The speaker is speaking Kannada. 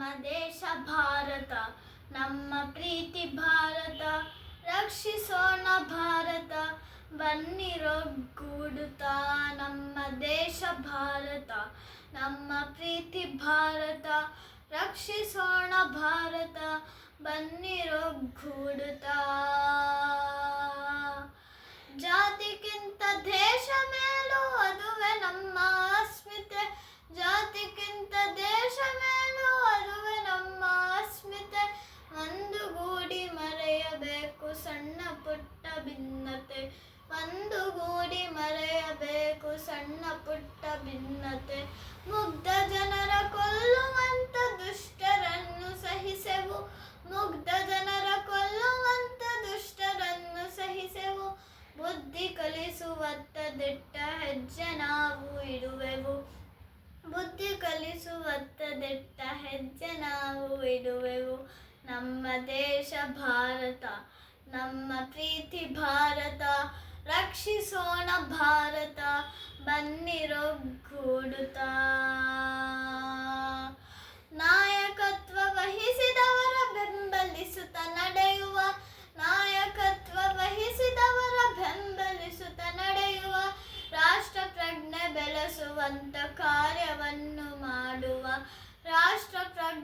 ನಮ್ಮ ದೇಶ ಭಾರತ, ನಮ್ಮ ಪ್ರೀತಿ ಭಾರತ, ರಕ್ಷಿಸೋಣ ಭಾರತ, ಬನ್ನಿರೊಗ್ಗೂಡುತ್ತಾ. ನಮ್ಮ ದೇಶ ಭಾರತ, ನಮ್ಮ ಪ್ರೀತಿ ಭಾರತ, ರಕ್ಷಿಸೋಣ ಭಾರತ, ಬನ್ನಿರೊಗ್ಗೂಡುತ್ತಾ. ಜಾತಿಗಿಂತ ದೇಶ ಮೇಲು, ಅದುವೇ ನಮ್ಮ ಅಸ್ಮಿತೆ. ಜಾತಿಗಿಂತ ದೇಶ ಮೇಲು, ಅದುವೇ ನಮ್ಮ ಅಸ್ಮಿತೆ. ಒಂದುಗೂಡಿ ಮರೆಯಬೇಕು ಸಣ್ಣ ಪುಟ್ಟ ಭಿನ್ನತೆ. ಒಂದುಗೂಡಿ ಮರೆಯಬೇಕು ಸಣ್ಣ ಪುಟ್ಟ ಭಿನ್ನತೆ. ಮುಗ್ಧ ಜನರ ಕೊಲ್ಲುವಂತ ದುಷ್ಟರನ್ನು ಸಹಿಸೆವು. ಮುಗ್ಧ ಜನರ ಕೊಲ್ಲುವಂತ ದುಷ್ಟರನ್ನು ಸಹಿಸೆವು. ಬುದ್ಧಿ ಕಲಿಸುವತ್ತ ದಿಟ್ಟ ಹೆಜ್ಜೆ ನಾವು ಇಡುವೆವು. ಬುದ್ಧಿ ಕಲಿಸುವತ್ತ ದಿಟ್ಟ ಹೆಜ್ಜೆ ನಾವು ಇಡುವೆವು. ನಮ್ಮ ದೇಶ ಭಾರತ, ನಮ್ಮ ಪ್ರೀತಿ ಭಾರತ, ರಕ್ಷಿಸೋಣ ಭಾರತ, ಬನ್ನಿರೊಗ್ಗೂಡುತ್ತಾ. ನಾಯಕತ್ವ ವಹಿಸಿದವರ ಬೆಂಬಲಿಸುತ್ತ ನಡೆಯುವ, ನಾಯಕತ್ವ ವಹಿಸಿದವರ ಬೆಂಬಲಿಸುತ್ತ ನಡೆಯುವ, ರಾಷ್ಟ್ರ ಪ್ರಜ್ಞೆ ಬೆಳೆಸುವಂತ ಕಾರ್ಯವನ್ನು ಮಾಡುವ, ರಾಷ್ಟ್ರ ಪ್ರಜ್ಞೆ